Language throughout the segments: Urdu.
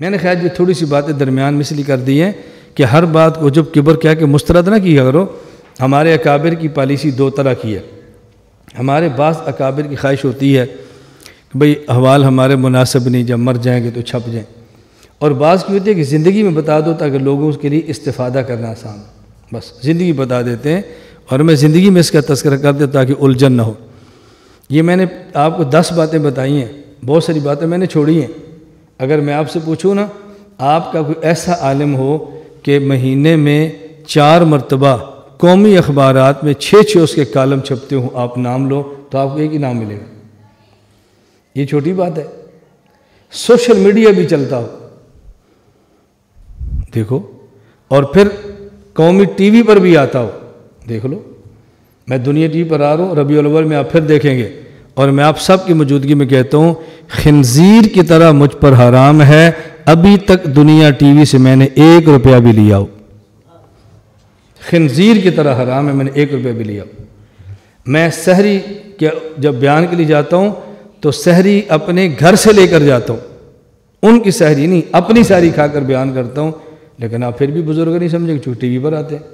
میں نے خیر یہ تھوڑی سی باتیں درمیان میں اس لیے کر دی ہیں کہ ہر بات کو جب کبر کیا کہ مسترد نہ کیا کرو. ہمارے اکابر کی پالیسی دو طرح کی ہے. ہمارے بعض اکابر کی خواہش ہوتی ہے کہ بھئی احوال ہمارے مناسب نہیں، جب مر جائیں گے تو چھپ جائیں، اور بعض کی ہوتی ہے کہ زندگی میں بتا دو تاکہ لوگوں کے لیے استفادہ کرنا آسان، بس زندگی بتا دیتے ہیں اور میں زندگی میں اس کا تذکرہ کر دیتا تاکہ الجھن نہ ہو. یہ میں نے آپ کو 10 باتیں بتائی ہیں، بہت ساری باتیں میں نے چھوڑی ہیں. اگر میں آپ سے پوچھوں نا، آپ کا کوئی ایسا عالم ہو کہ مہینے میں 4 مرتبہ قومی اخبارات میں 6 اس کے کالم چھپتے ہوں، آپ نام لو تو آپ کو ایک ہی نام ملے گا. یہ چھوٹی بات ہے. سوشل میڈیا بھی چلتا ہو دیکھو، اور پھر قومی ٹی وی پر بھی آتا ہو دیکھ لو. میں دنیا ٹی وی پر آ رہا ہوں، ربیع الاول میں آپ پھر دیکھیں گے، اور میں آپ سب کی موجودگی میں کہتا ہوں خنزیر کی طرح مجھ پر حرام ہے، ابھی تک دنیا ٹی وی سے میں نے 1 روپیہ بھی لیا ہو. خنزیر کی طرح حرام ہے، میں نے 1 روپیہ بھی لیا ہو. میں سحری کے جب بیان کے لیے جاتا ہوں تو سحری اپنے گھر سے لے کر جاتا ہوں، ان کی سحری نہیں، اپنی سحری کھا کر بیان کرتا ہوں. لیکن آپ پھر بھی بزرگ نہیں سمجھیں کہ ٹی وی پر آتے ہیں،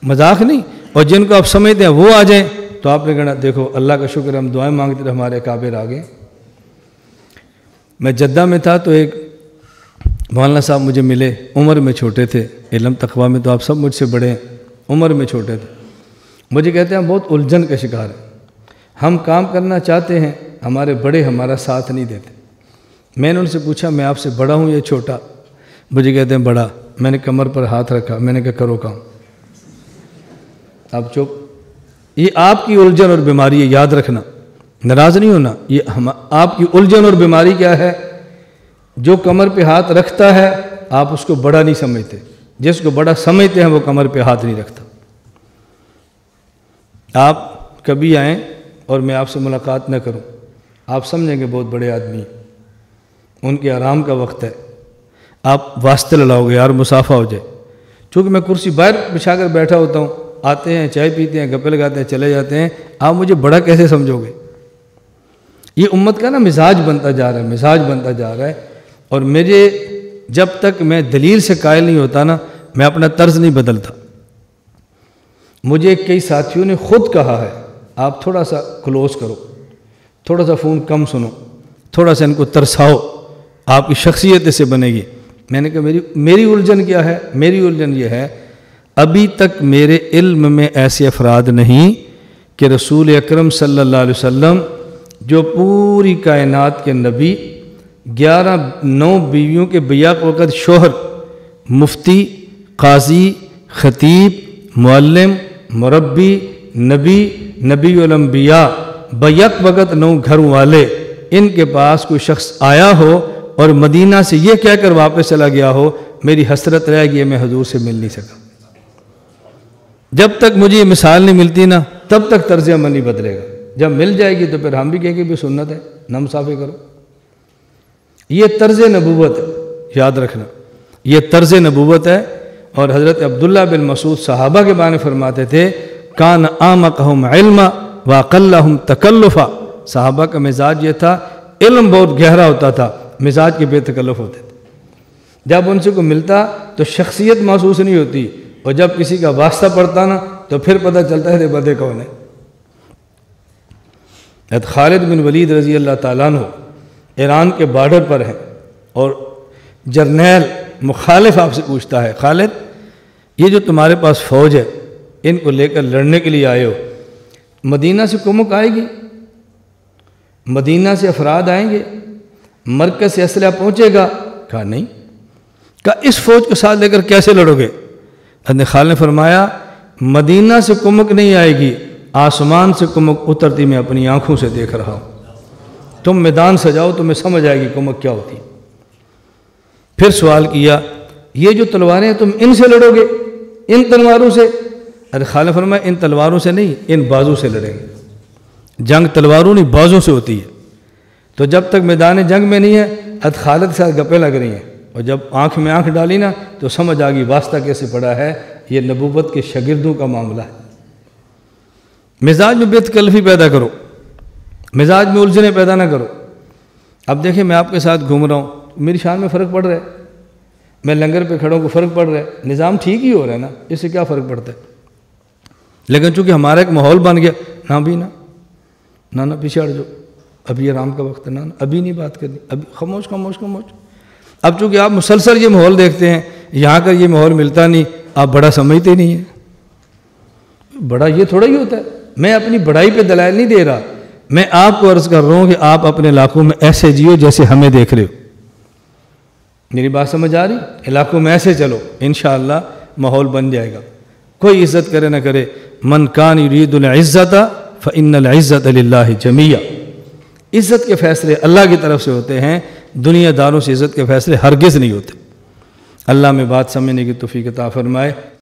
مذاق نہیں. اور جن کو آپ سمجھتے ہیں وہ آ جائیں تو آپ نے کہنا دیکھو اللہ کا شکر، ہم دعائیں مانگتے تھے ہمارے کابر آ گئے. میں جدہ میں تھا تو ایک مولانا صاحب مجھے ملے، عمر میں چھوٹے تھے، علم تقویٰ میں تو آپ سب مجھ سے بڑے ہیں، عمر میں چھوٹے تھے. مجھے کہتے ہیں ہم بہت الجھن کا شکار ہیں، ہم کام کرنا چاہتے ہیں، ہمارے بڑے ہمارا ساتھ نہیں دیتے. میں نے ان سے پوچھا میں آپ سے بڑا ہوں یا چھوٹا؟ مجھے کہتے ہیں بڑا. میں نے کمر پر ہاتھ رکھا، میں نے کہا کرو کام. آپ چپ. یہ آپ کی الجھن اور بیماری ہے، یاد رکھنا، ناراض نہیں ہونا. یہ آپ کی الجھن اور بیماری کیا ہے؟ جو کمر پہ ہاتھ رکھتا ہے آپ اس کو بڑا نہیں سمجھتے، جس کو بڑا سمجھتے ہیں وہ کمر پہ ہاتھ نہیں رکھتا. آپ کبھی آئیں اور میں آپ سے ملاقات نہ کروں، آپ سمجھیں گے بہت بڑے آدمی، ان کے آرام کا وقت ہے، آپ واسطے لڑاؤ گے یار مسافہ ہو جائے. چونکہ میں کرسی باہر بچھا کر بیٹھا ہوتا ہوں، آتے ہیں چائے پیتے ہیں گپے لگاتے ہیں چلے جاتے ہیں، آپ مجھے بڑا کیسے سمجھو گے؟ یہ امت کا نا مزاج بنتا جا رہا ہے، مزاج بنتا جا رہا ہے. اور مجھے جب تک میں دلیل سے قائل نہیں ہوتا نا، میں اپنا طرز نہیں بدلتا. مجھے کئی ساتھیوں نے خود کہا ہے آپ تھوڑا سا کلوز کرو، تھوڑا سا فون کم سنو، تھوڑا سا ان کو ترساؤ، آپ کی شخصیت سے بنے گی. میں نے کہا میری الجھن کیا ہے؟ میری الجھن یہ ہے ابھی تک میرے علم میں ایسے افراد نہیں کہ رسول اکرم صلی اللہ علیہ وسلم جو پوری کائنات کے نبی، 9 بیویوں کے بیاق وقت شوہر، مفتی، قاضی، خطیب، معلم، مربی، نبی الانبیاء، بیک وقت 9 گھر والے، ان کے پاس کوئی شخص آیا ہو اور مدینہ سے یہ کہہ کر واپس چلا گیا ہو میری حسرت رہ گئی میں حضور سے مل نہیں سکا. جب تک مجھے یہ مثال نہیں ملتی نا تب تک طرز عمل نہیں بدلے گا. جب مل جائے گی تو پھر ہم بھی کہیں گے بھی سنت ہے، نہ مسافے کرو. یہ طرز نبوت ہے، یاد رکھنا یہ طرز نبوت ہے. اور حضرت عبداللہ بن مسعود صحابہ کے بارے میں فرماتے تھے کان اعمقہم علما واقلہم تکلفا. صحابہ کا مزاج یہ تھا، علم بہت گہرا ہوتا تھا، مزاج کے بے تکلف ہوتے تھے. جب ان سے کو ملتا تو شخصیت محسوس نہیں ہوتی، اور جب کسی کا واسطہ پڑتا نا تو پھر پتہ چلتا ہے بندے کون ہے. خالد بن ولید رضی اللہ تعالیٰ عنہ ایران کے بارڈر پر ہیں، اور جرنیل مخالف آپ سے پوچھتا ہے خالد یہ جو تمہارے پاس فوج ہے ان کو لے کر لڑنے کے لیے آئے ہو، مدینہ سے کمک آئے گی؟ مدینہ سے افراد آئیں گے؟ مرکز سے اسلحہ پہنچے گا؟ کہا نہیں. کہا اس فوج کو ساتھ لے کر کیسے لڑو گے؟ حضرت خالد نے فرمایا مدینہ سے کمک نہیں آئے گی، آسمان سے کمک اترتی میں اپنی آنکھوں سے دیکھ رہا ہوں. تم میدان سجاؤ تمہیں سمجھ آئے گی کمک کیا ہوتی. پھر سوال کیا یہ جو تلواریں ہیں تم ان سے لڑو گے، ان تلواروں سے؟ حضرت خالد نے فرمایا ان تلواروں سے نہیں، ان بازو سے لڑیں گے. جنگ تلواروں نہیں بازوں سے ہوتی ہے. تو جب تک میدان جنگ میں نہیں ہے حضرت خالد کے ساتھ گپیں لگ رہی ہیں، اور جب آنکھ میں آنکھ ڈالی نا تو سمجھ آ گئی واسطہ کیسے پڑا ہے. یہ نبوت کے شاگردوں کا معاملہ ہے. مزاج میں بے تکلفی پیدا کرو، مزاج میں الجھنیں پیدا نہ کرو. اب دیکھیں میں آپ کے ساتھ گھوم رہا ہوں، میری شان میں فرق پڑ رہا ہے، میں لنگر پہ کھڑا ہوں کو فرق پڑ رہا ہے، نظام ٹھیک ہی ہو رہا ہے نا، اس سے کیا فرق پڑتا ہے؟ لیکن چونکہ ہمارا ایک ماحول بن گیا، نہ بھی نہ پیچھے ہٹ جاؤ، ابھی آرام کا وقت ہے، نہ ابھی نہیں بات کرنی، ابھی خاموش خاموش خاموش۔ اب چونکہ آپ مسلسل یہ ماحول دیکھتے ہیں، یہاں کا یہ ماحول ملتا نہیں، آپ بڑا سمجھتے نہیں ہیں۔ بڑا یہ تھوڑا ہی ہوتا ہے، میں اپنی بڑائی پہ دلائل نہیں دے رہا، میں آپ کو عرض کر رہا ہوں کہ آپ اپنے علاقوں میں ایسے جیو جیسے ہمیں دیکھ رہے ہو۔ میری بات سمجھ آ رہی؟ علاقوں میں ایسے چلو، انشاءاللہ ماحول بن جائے گا۔ کوئی عزت کرے نہ کرے، من کان یرید العزت فإن العزت للہ جمیعا، عزت کے فیصلے اللہ کی طرف سے ہوتے ہیں، دنیا داروں سے عزت کے فیصلے ہرگز نہیں ہوتے۔ اللہ میں بات سمجھنے کی توفیق عطا فرمائے۔